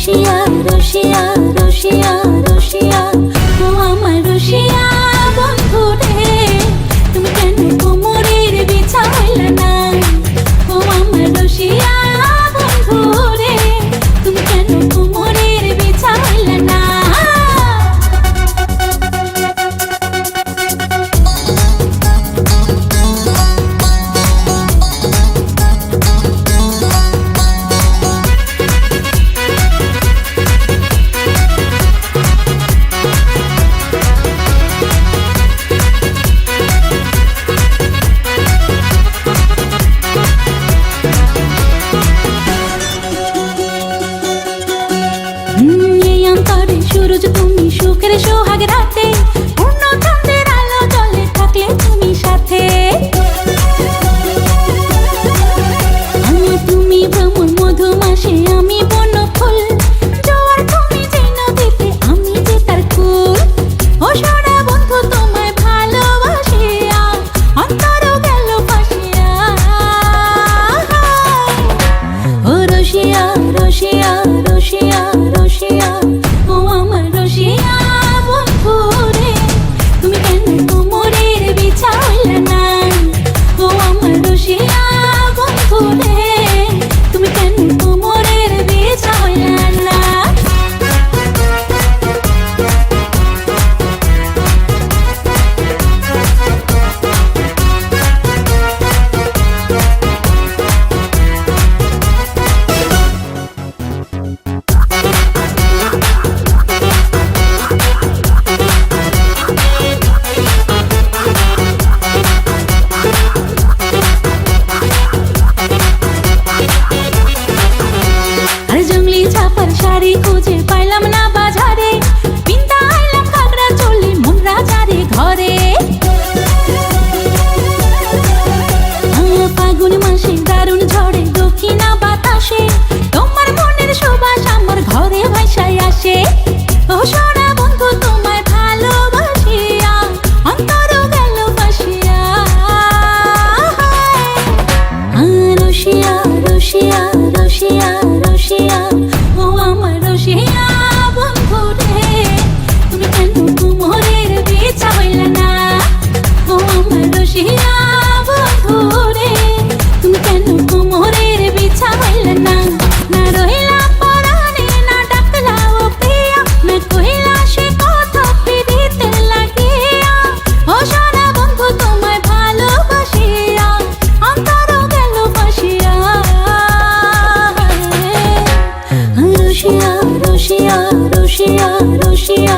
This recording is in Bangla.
রসিয়া রসিয়া রসিয়া রসিয়া ও আমার রসিয়া বন্ধু রে, তুমি কেন কোমরের বিছা হইলা না? ও আমার রসিয়া বন্ধু রে, তুমি কেন কোমরের বিছা হইলা না? সুরজ তুমি সুখের সোহাগ রাতে, পূর্ণ চাঁদের আলো জলে থাকলে তুমি সাথে। তুমি ভ্রমণ মধুমাসে, আমি বন্য ফুল, জোয়ার তুমি যে নদীতে, আমি যে তার কুল। ও সোনা বন্ধু তোমায় ভালোবাসিয়া অন্তর গেল ফাঁসিয়া। ও রসিয়া রসিয়া রসিয়া রসিয়া ও আমার রসিয়া বন্ধু রে, তুমি কেন কোমরের বিছা হইলা না? ও আমার রসিয়া বন্ধু রে, তুমি কেন কোমরের বিছা হইলা না? শাড়ি খুঁজে পাইলাম না বাজারে, পিন্তা আইলাম ঘাগরা চলি মন রাজারে ঘরে। ফাগুন মাসে দারুণ ঝড়ে দক্ষিণা বাতাসে, তোমার মনের সুবাস আমার ঘরে ভাইসায় আসে। ও সোনা বন্ধু তোমায় ভালোবাসিয়া অন্তর গেল ফাঁসিয়া। রসিয়া রসিয়া রসিয়া রসিয়া ও আমার রসিয়া বন্ধু রে, তুমি কেন কোমরের বিছা হইলা না? ও আমার রসিয়া বন্ধু রে, তুমি কেন কোমরের বিছা হইলা না? না রহিলা পরাণে, না ডাকলা ও প্রিয়া, না কহিলা সে কথা পিরিতে লাগিয়া। ও সোনা বন্ধু তোমায় ভালোবাসিয়া অন্তর গেল ফাঁসিয়া। রসিয়া রসিয়া রসিয়া রসিয়া